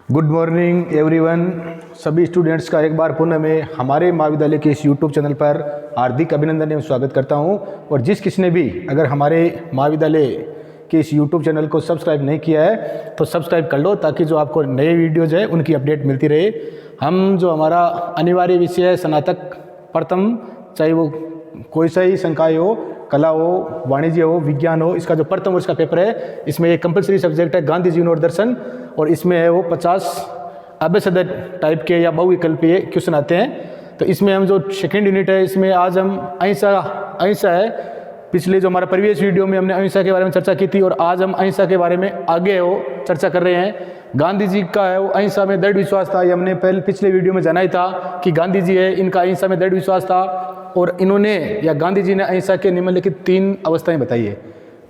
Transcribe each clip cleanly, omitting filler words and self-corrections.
Good morning everyone. सभी students का एक बार पुनः मैं हमारे महाविद्यालय के इस यूट्यूब चैनल पर हार्दिक अभिनंदन एवं स्वागत करता हूं। और जिस किसी ने भी अगर हमारे महाविद्यालय के इस यूट्यूब चैनल को सब्सक्राइब नहीं किया है तो सब्सक्राइब कर लो, ताकि जो आपको नए वीडियोज़ है उनकी अपडेट मिलती रहे। हम जो हमारा अनिवार्य विषय है स्नातक प्रथम, चाहे वो कोई सा ही संकाय हो, कला हो, वाणिज्य हो, विज्ञान हो, इसका जो प्रथम वर्ष का पेपर है इसमें एक कंपलसरी सब्जेक्ट है गांधी जीवन और दर्शन, और इसमें है वो 50 अभ्यासद टाइप के या बहुविकल्पीय क्वेश्चन आते हैं। तो इसमें हम जो सेकेंड यूनिट है इसमें आज हम अहिंसा है। पिछले जो हमारा प्रीवियस वीडियो में हमने अहिंसा के बारे में चर्चा की थी, और आज हम अहिंसा के बारे में आगे वो चर्चा कर रहे हैं। गांधी जी का है वो अहिंसा में दृढ़ विश्वास था। ये हमने पिछले वीडियो में जाना ही था कि गांधी जी है, इनका अहिंसा में दृढ़ विश्वास था, और इन्होंने या गांधी जी ने अहिंसा के निम्नलिखित 3 अवस्थाएं बताई है।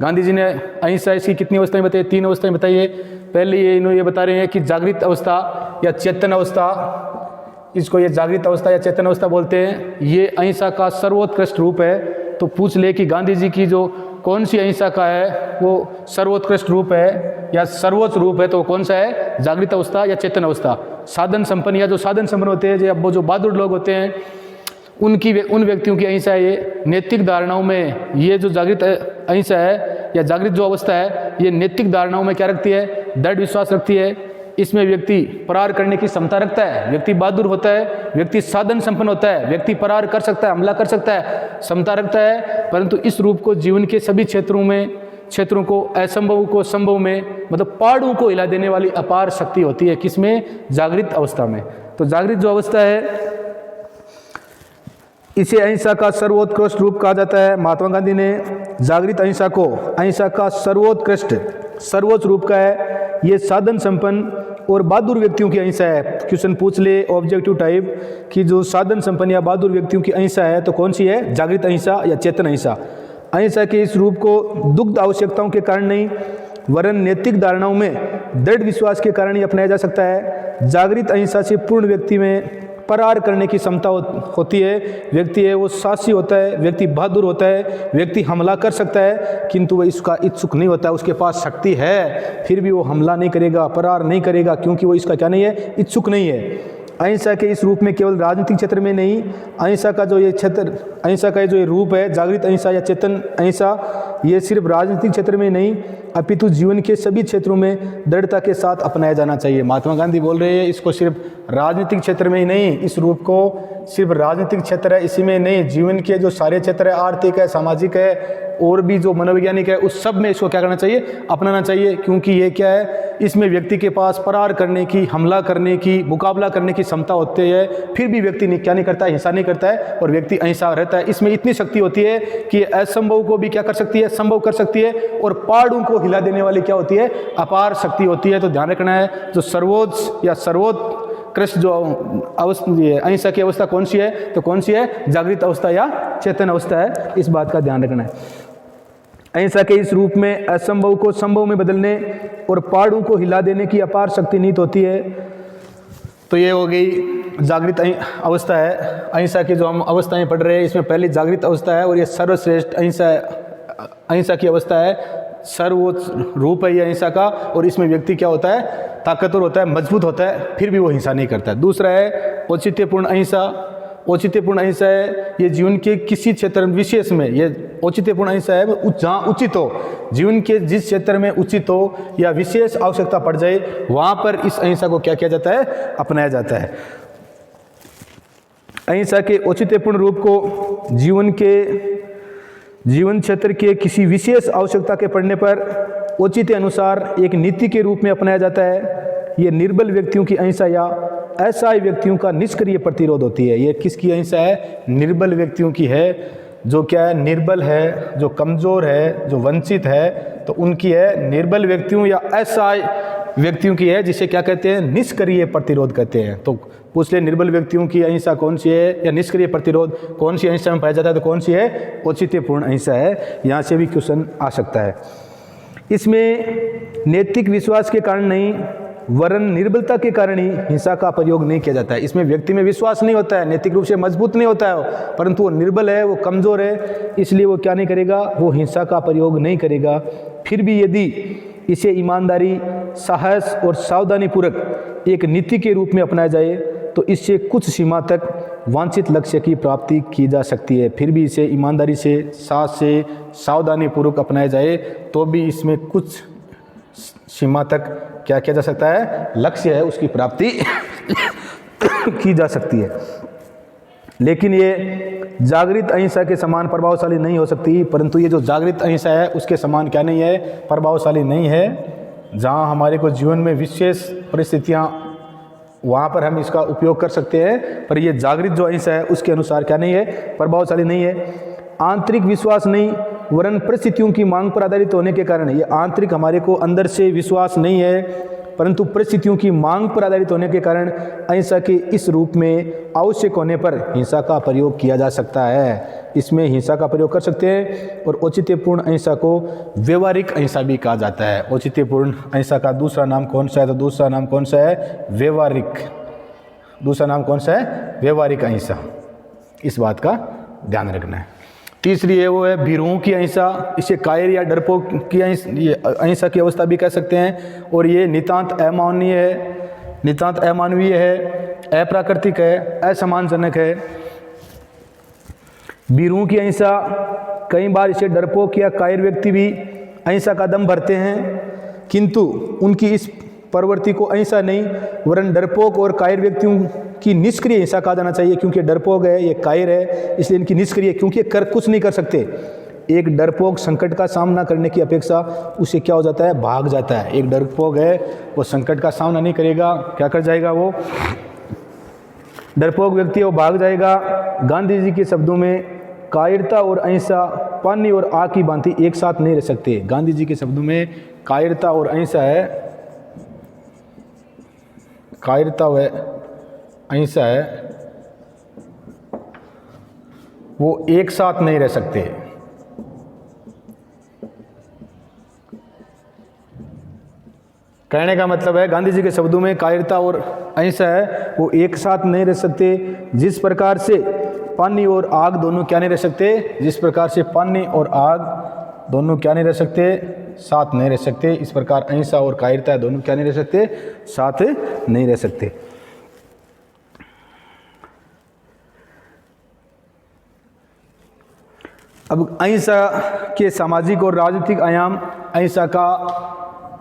गांधी जी ने अहिंसा इसकी कितनी अवस्थाएं बताई? 3 अवस्थाएं बताई है। पहले ये बता रहे हैं कि जागृत अवस्था या चेतन अवस्था, इसको ये जागृत अवस्था या चेतन अवस्था बोलते हैं। ये अहिंसा का सर्वोत्कृष्ट रूप है। तो पूछ ले कि गांधी जी की जो कौन सी अहिंसा का है वो सर्वोत्कृष्ट रूप है या सर्वोच्च रूप है, तो कौन सा है? जागृत अवस्था या चेतन अवस्था। साधन संपन्न या जो साधन संपन्न होते हैं, वो जो बहादुर लोग होते हैं, उन व्यक्तियों की अहिंसा है ये। नैतिक धारणाओं में ये जो जागृत अहिंसा है या जागृत जो अवस्था है, ये नैतिक धारणाओं में क्या रखती है? दृढ़ विश्वास रखती है। इसमें व्यक्ति प्रहार करने की क्षमता रखता है, व्यक्ति बहादुर होता है, व्यक्ति साधन संपन्न होता है, व्यक्ति प्रहार कर सकता है, हमला कर सकता है, क्षमता रखता है। परंतु इस रूप को जीवन के सभी क्षेत्रों को असंभव को संभव में, मतलब पहाड़ों को हिला देने वाली अपार शक्ति होती है। किसमें? जागृत अवस्था में। तो जागृत जो अवस्था है इसे अहिंसा का सर्वोत्कृष्ट रूप कहा जाता है। महात्मा गांधी ने जागृत अहिंसा को अहिंसा का सर्वोच्च रूप का है। ये साधन संपन्न और बहादुर व्यक्तियों की अहिंसा है। क्वेश्चन पूछ ले ऑब्जेक्टिव टाइप कि जो साधन संपन्न या बहादुर व्यक्तियों की अहिंसा है तो कौन सी है? जागृत अहिंसा या चेतन अहिंसा। अहिंसा के इस रूप को दुग्ध आवश्यकताओं के कारण नहीं, वरन नैतिक धारणाओं में दृढ़ विश्वास के कारण ही अपनाया जा सकता है। जागृत अहिंसा से पूर्ण व्यक्ति में प्रहार करने की क्षमता होती है। व्यक्ति है वो साहसी होता है, व्यक्ति बहादुर होता है, व्यक्ति हमला कर सकता है, किंतु वह इसका इच्छुक नहीं होता है। उसके पास शक्ति है फिर भी वो हमला नहीं करेगा, प्रहार नहीं करेगा, क्योंकि वो इसका क्या नहीं है? इच्छुक नहीं है। अहिंसा के इस रूप में केवल राजनीतिक क्षेत्र में नहीं, अहिंसा का जो ये रूप है जागृत अहिंसा या चेतन अहिंसा, ये सिर्फ राजनीतिक क्षेत्र में नहीं अपितु जीवन के सभी क्षेत्रों में दृढ़ता के साथ अपनाया जाना चाहिए। महात्मा गांधी बोल रहे हैं इसको सिर्फ राजनीतिक क्षेत्र में ही नहीं, इस रूप को सिर्फ राजनीतिक क्षेत्र है इसी में नहीं, जीवन के जो सारे क्षेत्र है, आर्थिक है, सामाजिक है, और भी जो मनोवैज्ञानिक है, उस सब में इसको क्या करना चाहिए? अपनाना चाहिए। क्योंकि ये क्या है? इसमें व्यक्ति के पास प्रहार करने की, हमला करने की, मुकाबला करने की क्षमता होती है, फिर भी व्यक्ति क्या नहीं करता है? हिंसा नहीं करता है, और व्यक्ति अहिंसा रहता है। इसमें इतनी शक्ति होती है कि असंभव को भी क्या कर सकती है? संभव कर सकती है, और पहाड़ों को हिला देने वाली क्या होती है? अपार शक्ति होती है। तो ध्यान रखना है, जो सर्वोच्च या सर्वोत्कृष्ट जो अहिंसा की अवस्था कौन सी है? तो कौन सी है? जागृत अवस्था या चेतन अवस्था है। इस बात का ध्यान रखना है। अहिंसा के इस रूप में असंभव को संभव में बदलने और पहाड़ों को हिला देने की अपार शक्ति निहित होती है। तो ये हो गई जागृत अवस्था है। अहिंसा की जो हम अवस्थाएं पढ़ रहे हैं इसमें पहली जागृत अवस्था है, और ये सर्वश्रेष्ठ अहिंसा की अवस्था है, सर्वोच्च रूप है ये अहिंसा का। और इसमें व्यक्ति क्या होता है? ताकतवर होता है, मजबूत होता है, फिर भी वो हिंसा नहीं करता है। दूसरा है औचित्यपूर्ण अहिंसा। औचित्यपूर्ण अहिंसा है ये जीवन के किसी क्षेत्र विशेष में, ये औचित्यपूर्ण अहिंसा है जहाँ उचित हो, जीवन के जिस क्षेत्र में उचित हो या विशेष आवश्यकता पड़ जाए वहाँ पर इस अहिंसा को क्या किया जाता है? अपनाया जाता है। अहिंसा के औचित्यपूर्ण रूप को जीवन क्षेत्र के किसी विशेष आवश्यकता के पड़ने पर औचित्य अनुसार एक नीति के रूप में अपनाया जाता है। ये निर्बल व्यक्तियों की अहिंसा या असहाय व्यक्तियों का निष्क्रिय प्रतिरोध होती है। ये किसकी अहिंसा है? निर्बल व्यक्तियों की है। जो क्या है? निर्बल है, जो कमज़ोर है, जो वंचित है, तो उनकी है। निर्बल व्यक्तियों या असहाय व्यक्तियों की है, जिसे क्या कहते हैं? निष्क्रिय प्रतिरोध कहते हैं। तो पूछ ले निर्बल व्यक्तियों की अहिंसा कौन सी है, या निष्क्रिय प्रतिरोध कौन सी अहिंसा में पाया जाता है? तो कौन सी है? औचित्यपूर्ण अहिंसा है। यहाँ से भी क्वेश्चन आ सकता है। इसमें नैतिक विश्वास के कारण नहीं, वरन निर्बलता के कारण ही हिंसा का प्रयोग नहीं किया जाता है। इसमें व्यक्ति में विश्वास नहीं होता है, नैतिक रूप से मजबूत नहीं होता है, परंतु वो निर्बल है, वो कमज़ोर है, इसलिए वो क्या नहीं करेगा? वो हिंसा का प्रयोग नहीं करेगा। फिर भी यदि इसे ईमानदारी, साहस और सावधानी पूर्वक एक नीति के रूप में अपनाया जाए तो इससे कुछ सीमा तक वांछित लक्ष्य की प्राप्ति की जा सकती है। फिर भी इसे ईमानदारी से, साथ से सावधानी पूर्वक अपनाया जाए तो भी इसमें कुछ सीमा तक क्या किया जा सकता है, लक्ष्य है उसकी प्राप्ति की जा सकती है। लेकिन ये जागृत अहिंसा के समान प्रभावशाली नहीं हो सकती, परंतु ये जो जागृत अहिंसा है उसके समान क्या नहीं है, प्रभावशाली नहीं है। जहाँ हमारे को जीवन में विशेष परिस्थितियाँ, वहाँ पर हम इसका उपयोग कर सकते हैं, पर ये जागृत जो अहिंसा है उसके अनुसार क्या नहीं है, प्रभावशाली नहीं है। आंतरिक विश्वास नहीं वरन परिस्थितियों की मांग पर आधारित होने के कारण, ये आंतरिक हमारे को अंदर से विश्वास नहीं है, परंतु परिस्थितियों की मांग पर आधारित होने के कारण अहिंसा के इस रूप में आवश्यक होने पर हिंसा का प्रयोग किया जा सकता है। इसमें हिंसा का प्रयोग कर सकते हैं। और औचित्यपूर्ण अहिंसा को व्यवहारिक अहिंसा भी कहा जाता है। औचित्यपूर्ण अहिंसा का दूसरा नाम कौन सा है, तो दूसरा नाम कौन सा है, व्यवहारिक। दूसरा नाम कौन सा है, व्यवहारिक अहिंसा। इस बात का ध्यान रखना है। तीसरी है वो है भीरुओं की अहिंसा। इसे कायर या डरपोक की अहिंसा की अवस्था भी कह सकते हैं। और ये नितांत अमानवीय है, नितांत अमानवीय है, अप्राकृतिक है, असम्मानजनक है। भीरुओं की अहिंसा, कई बार इसे डरपोक या कायर व्यक्ति भी अहिंसा का दम भरते हैं, किंतु उनकी इस प्रवृत्ति को अहिंसा नहीं वरन डरपोक और कायर व्यक्तियों की निष्क्रिय हिंसा कहा जाना चाहिए। क्योंकि डरपोक है, ये कायर है, इसलिए इनकी निष्क्रिय, क्योंकि कर कुछ नहीं कर सकते। एक डरपोक संकट का सामना करने की अपेक्षा उसे क्या हो जाता है, भाग जाता है। एक डरपोक है, वो संकट का सामना नहीं करेगा, क्या कर जाएगा, वो डरपोक व्यक्ति वो भाग जाएगा। गांधी जी के शब्दों में कायरता और अहिंसा पानी और आग की भांति एक साथ नहीं रह सकते। गांधी जी के शब्दों में कायरता और अहिंसा है, कायरता व अहिंसा है, वो एक साथ नहीं रह सकते। कहने का मतलब है, गांधी जी के शब्दों में कायरता और अहिंसा है, वो एक साथ नहीं रह सकते। जिस प्रकार से पानी और आग दोनों क्या नहीं रह सकते, जिस प्रकार से पानी और आग दोनों क्या नहीं रह सकते, साथ नहीं रह सकते, इस प्रकार अहिंसा और कायरता दोनों क्या नहीं रह सकते, साथ नहीं रह सकते। अब अहिंसा के सामाजिक और राजनीतिक आयाम, अहिंसा का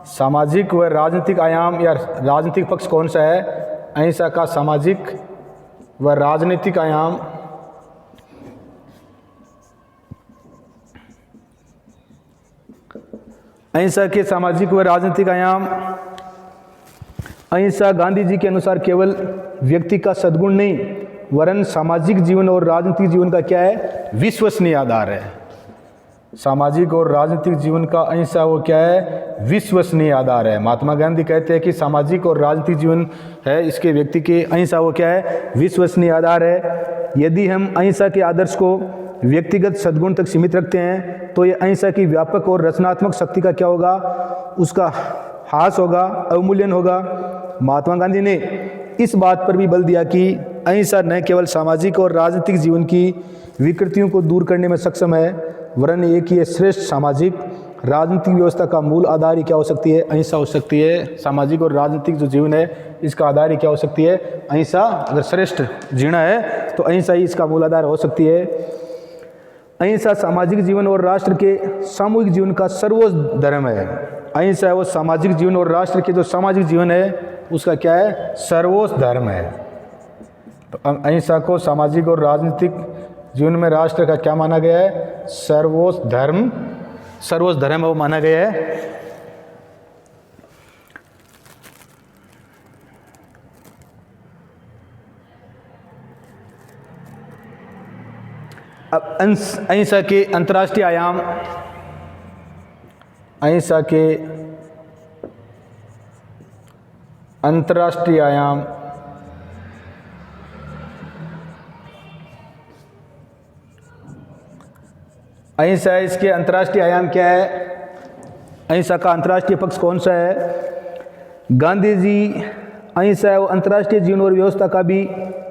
सामाजिक व राजनीतिक आयाम या राजनीतिक पक्ष कौन सा है, अहिंसा का सामाजिक व राजनीतिक आयाम अहिंसा के सामाजिक व राजनीतिक आयाम, अहिंसा गांधी जी के अनुसार केवल व्यक्ति का सद्गुण नहीं वरन सामाजिक जीवन और राजनीतिक जीवन का क्या है, विश्वसनीय आधार है। सामाजिक और राजनीतिक जीवन का अहिंसा वो क्या है, विश्वसनीय आधार है। महात्मा गांधी कहते हैं कि सामाजिक और राजनीतिक जीवन है इसके व्यक्ति के अहिंसा वो क्या है, विश्वसनीय आधार है। यदि हम अहिंसा के आदर्श को व्यक्तिगत सद्गुण तक सीमित रखते हैं तो ये अहिंसा की व्यापक और रचनात्मक शक्ति का क्या होगा, उसका ह्रास होगा, अवमूल्यन होगा। महात्मा गांधी ने इस बात पर भी बल दिया कि अहिंसा न केवल सामाजिक और राजनीतिक जीवन की विकृतियों को दूर करने में सक्षम है वरन एक ही श्रेष्ठ सामाजिक राजनीतिक व्यवस्था का मूल आधार ही क्या हो सकती है, अहिंसा हो सकती है। सामाजिक और राजनीतिक जो जीवन है इसका आधार ही क्या हो सकती है, अहिंसा। अगर श्रेष्ठ जीना है तो अहिंसा ही इसका मूल आधार हो सकती है। अहिंसा सामाजिक जीवन और राष्ट्र के सामूहिक जीवन का सर्वोच्च धर्म है। अहिंसा है वो सामाजिक जीवन और राष्ट्र के जो सामाजिक जीवन है उसका क्या है, सर्वोच्च धर्म है। तो अहिंसा को सामाजिक और राजनीतिक जीवन में राष्ट्र का क्या माना गया है, सर्वोच्च धर्म, सर्वोच्च धर्म वो माना गया है। अब अहिंसा के अंतर्राष्ट्रीय आयाम, अहिंसा के अंतर्राष्ट्रीय आयाम, अहिंसा है इसके अंतर्राष्ट्रीय आयाम क्या है, अहिंसा का अंतर्राष्ट्रीय पक्ष कौन सा है। गांधी जी अहिंसा है वो अंतर्राष्ट्रीय जीवन और व्यवस्था का भी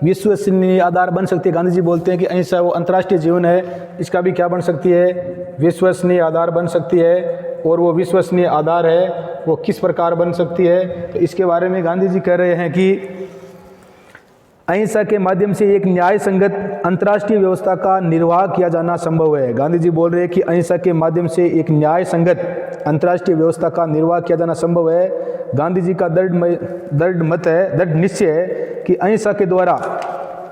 विश्वसनीय आधार बन सकती है। गांधी जी बोलते हैं कि अहिंसा वो अंतर्राष्ट्रीय जीवन है, इसका भी क्या बन सकती है, विश्वसनीय आधार बन सकती है। और वो विश्वसनीय आधार है वो किस प्रकार बन सकती है, तो इसके बारे में गांधी जी कह रहे हैं कि अहिंसा के माध्यम से एक न्याय संगत अंतर्राष्ट्रीय व्यवस्था का निर्वाह किया जाना संभव है। गांधी जी बोल रहे हैं कि अहिंसा के माध्यम से एक न्याय संगत अंतर्राष्ट्रीय व्यवस्था का निर्वाह किया जाना संभव है। गांधी जी का दृढ़ निश्चय है कि अहिंसा के द्वारा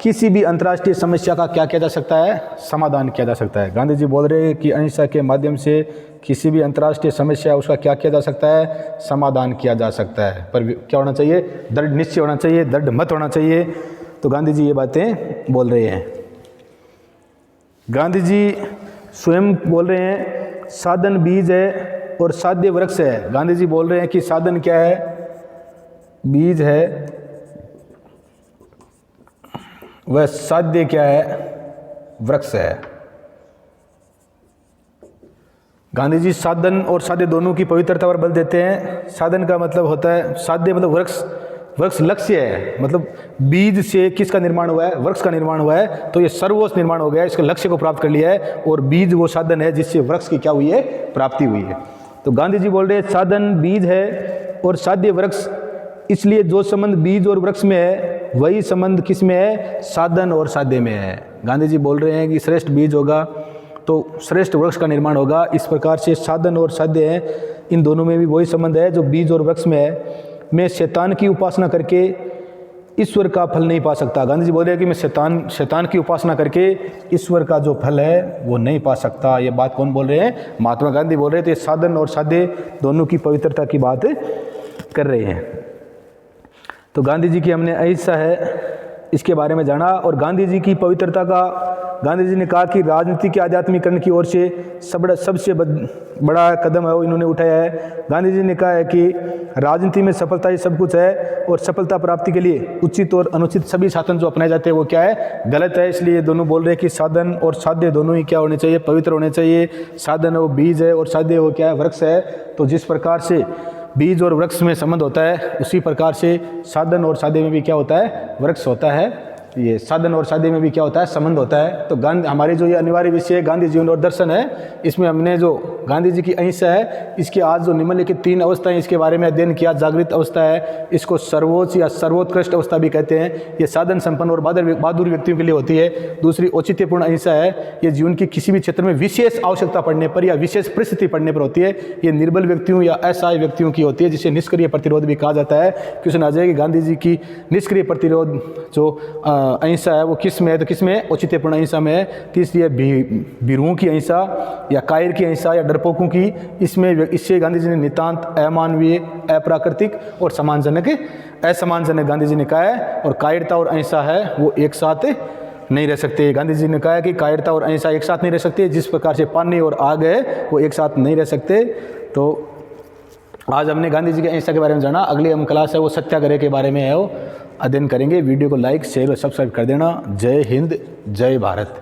किसी भी अंतर्राष्ट्रीय समस्या का क्या किया जा सकता है, समाधान किया जा सकता है। गांधी जी बोल रहे हैं कि अहिंसा के माध्यम से किसी भी अंतर्राष्ट्रीय समस्या उसका क्या किया जा सकता है, समाधान किया जा सकता है। पर क्या होना चाहिए, दृढ़ निश्चय होना चाहिए, दृढ़ मत होना चाहिए। तो गांधी जी ये बातें बोल रहे हैं। गांधी जी स्वयं बोल रहे हैं साधन बीज है और साध्य वृक्ष है। गांधी जी बोल रहे हैं कि साधन क्या है, बीज है, वह साध्य क्या है, वृक्ष है। गांधी जी साधन और साध्य दोनों की पवित्रता पर बल देते हैं। साधन का मतलब होता है, साध्य मतलब वृक्ष, वृक्ष लक्ष्य है, मतलब बीज से किसका निर्माण हुआ है, वृक्ष का निर्माण हुआ है, तो ये सर्वोच्च निर्माण हो गया है, इसके लक्ष्य को प्राप्त कर लिया है, और बीज वो साधन है जिससे वृक्ष की क्या हुई है, प्राप्ति हुई है। तो गांधी जी बोल रहे हैं साधन बीज है और साध्य वृक्ष, इसलिए जो संबंध बीज और वृक्ष में है वही संबंध किस में है, साधन और साध्य में है। गांधी जी बोल रहे हैं कि श्रेष्ठ बीज होगा तो श्रेष्ठ वृक्ष का निर्माण होगा। इस प्रकार से साधन और साध्य है, इन दोनों में भी वही संबंध है जो बीज और वृक्ष में है। मैं शैतान की उपासना करके ईश्वर का फल नहीं पा सकता। गांधी जी बोल रहे हैं कि मैं शैतान की उपासना करके ईश्वर का जो फल है वो नहीं पा सकता। ये बात कौन बोल रहे हैं, महात्मा गांधी बोल रहे थे। साधन और साध्य दोनों की पवित्रता की बात कर रहे हैं। तो गांधी जी की हमने अहिंसा है इसके बारे में जाना, और गांधी जी की पवित्रता का गांधी जी ने कहा कि राजनीति के आध्यात्मिकरण की ओर से सबसे बड़ा कदम है वो इन्होंने उठाया है। गांधी जी ने कहा है कि राजनीति में सफलता ही सब कुछ है, और सफलता प्राप्ति के लिए उचित और अनुचित सभी साधन जो अपनाए जाते हैं वो क्या है, गलत है। इसलिए दोनों बोल रहे हैं कि साधन और साध्य दोनों ही क्या होने चाहिए, पवित्र होने चाहिए। साधन वो बीज है और साध्य वो क्या है, वृक्ष है। तो जिस प्रकार से बीज और वृक्ष में संबंध होता है उसी प्रकार से साधन और साध्य में भी क्या होता है, वृक्ष होता है। ये साधन और साध्य में भी क्या होता है, संबंध होता है। तो हमारे जो ये अनिवार्य विषय है गांधी जीवन और दर्शन है, इसमें हमने जो गांधी जी की अहिंसा है इसके आज जो निम्नलिखित 3 अवस्थाएं इसके बारे में अध्ययन किया। जागृत अवस्था है, इसको सर्वोच्च या सर्वोत्कृष्ट अवस्था भी कहते हैं। ये साधन संपन्न और बहादुर व्यक्तियों के लिए होती है। दूसरी औचित्यपूर्ण अहिंसा है, ये जीवन की किसी भी क्षेत्र में विशेष आवश्यकता पड़ने पर या विशेष परिस्थिति पड़ने पर होती है। ये निर्बल व्यक्तियों या असहाय व्यक्तियों की होती है, जिसे निष्क्रिय प्रतिरोध भी कहा जाता है। क्वेश्चन आ जाएगा गांधी जी की निष्क्रिय प्रतिरोध जो अहिंसा है वो किस में है, तो किस में है, औचित्यपूर्ण अहिंसा में है। तीसरी है भीरुओं की अहिंसा या कायर की अहिंसा या डरपोकों की। इससे गांधी जी ने नितांत अमानवीय, अप्राकृतिक और असम्मानजनक गांधी जी ने कहा है। और कायरता और अहिंसा है वो एक साथ नहीं रह सकते। गांधी जी ने कहा है कि कायरता और अहिंसा एक साथ नहीं रह सकते। जिस प्रकार से पानी और आग है वो एक साथ नहीं रह सकते। तो आज हमने गांधी जी के अहिंसा के बारे में जाना। अगली हम क्लास है वो सत्याग्रह के बारे में है वो अध्ययन करेंगे। वीडियो को लाइक, शेयर और सब्सक्राइब कर देना। जय हिंद, जय भारत।